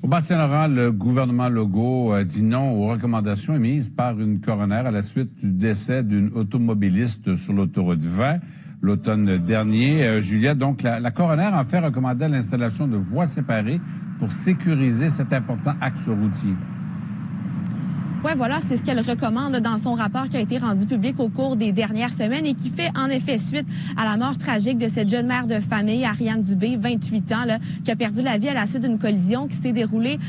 Au Bas-Saint-Laurent, le gouvernement Legault dit non aux recommandations émises par une coroner à la suite du décès d'une automobiliste sur l'autoroute 20 l'automne dernier. Juliette, donc la coroner en fait recommandait l'installation de voies séparées pour sécuriser cet important axe routier. Oui, voilà, c'est ce qu'elle recommande dans son rapport qui a été rendu public au cours des dernières semaines et qui fait en effet suite à la mort tragique de cette jeune mère de famille, Ariane Dubé, 28 ans, là, qui a perdu la vie à la suite d'une collision qui s'est déroulée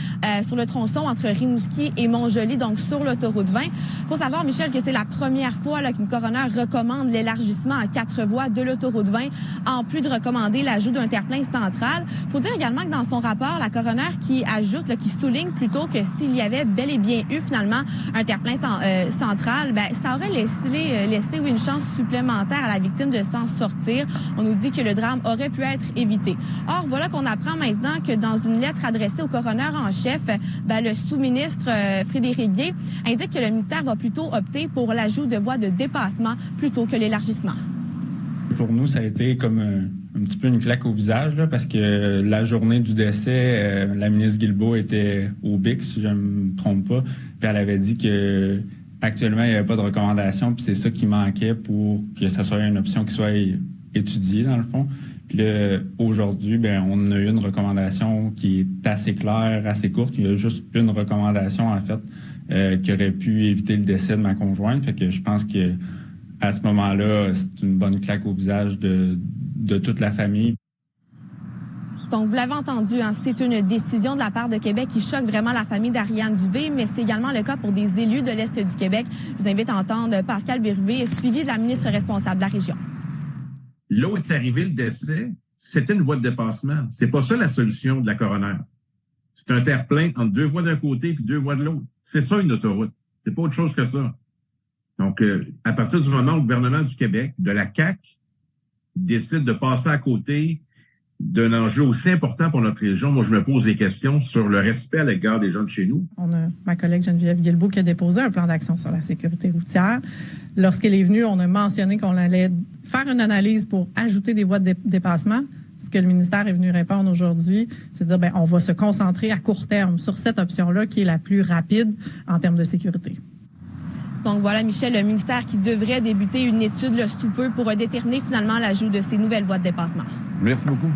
sur le tronçon entre Rimouski et Montjoly, donc sur l'autoroute 20. Faut savoir, Michel, que c'est la première fois là, qu'une coroner recommande l'élargissement à 4 voies de l'autoroute 20, en plus de recommander l'ajout d'un terre-plein central. Faut dire également que dans son rapport, la coroner qui ajoute, là, qui souligne plutôt que s'il y avait bel et bien eu finalement un terre-plein central, ça aurait laissé une chance supplémentaire à la victime de s'en sortir. On nous dit que le drame aurait pu être évité. Or, voilà qu'on apprend maintenant que dans une lettre adressée au coroner en chef, le sous-ministre Frédéric Guay indique que le ministère va plutôt opter pour l'ajout de voies de dépassement plutôt que l'élargissement. Pour nous, ça a été comme un petit peu une claque au visage, là, parce que la journée du décès, la ministre Guilbeault était au BIC, si je ne me trompe pas, puis elle avait dit que actuellement il n'y avait pas de recommandation, puis c'est ça qui manquait pour que ça soit une option qui soit étudiée, dans le fond. Puis là, aujourd'hui, on a eu une recommandation qui est assez claire, assez courte. Il y a juste une recommandation, en fait, qui aurait pu éviter le décès de ma conjointe. Fait que je pense que à ce moment-là, c'est une bonne claque au visage de toute la famille. Donc, vous l'avez entendu, hein, c'est une décision de la part de Québec qui choque vraiment la famille d'Ariane Dubé, mais c'est également le cas pour des élus de l'Est du Québec. Je vous invite à entendre Pascal Bérubé, suivi de la ministre responsable de la région. Là où est arrivé le décès, c'était une voie de dépassement. C'est pas ça la solution de la coroner. C'est un terre-plein entre 2 voies d'un côté puis 2 voies de l'autre. C'est ça une autoroute. C'est pas autre chose que ça. Donc, à partir du moment où le gouvernement du Québec, de la CAQ, décide de passer à côté d'un enjeu aussi important pour notre région, moi, je me pose des questions sur le respect à l'égard des gens de chez nous. On a ma collègue Geneviève Guilbeault qui a déposé un plan d'action sur la sécurité routière. Lorsqu'elle est venue, on a mentionné qu'on allait faire une analyse pour ajouter des voies de dépassement. Ce que le ministère est venu répondre aujourd'hui, c'est de dire, on va se concentrer à court terme sur cette option-là qui est la plus rapide en termes de sécurité. Donc voilà, Michel, le ministère qui devrait débuter une étude sous peu pour déterminer finalement l'ajout de ces nouvelles voies de dépassement. Merci beaucoup.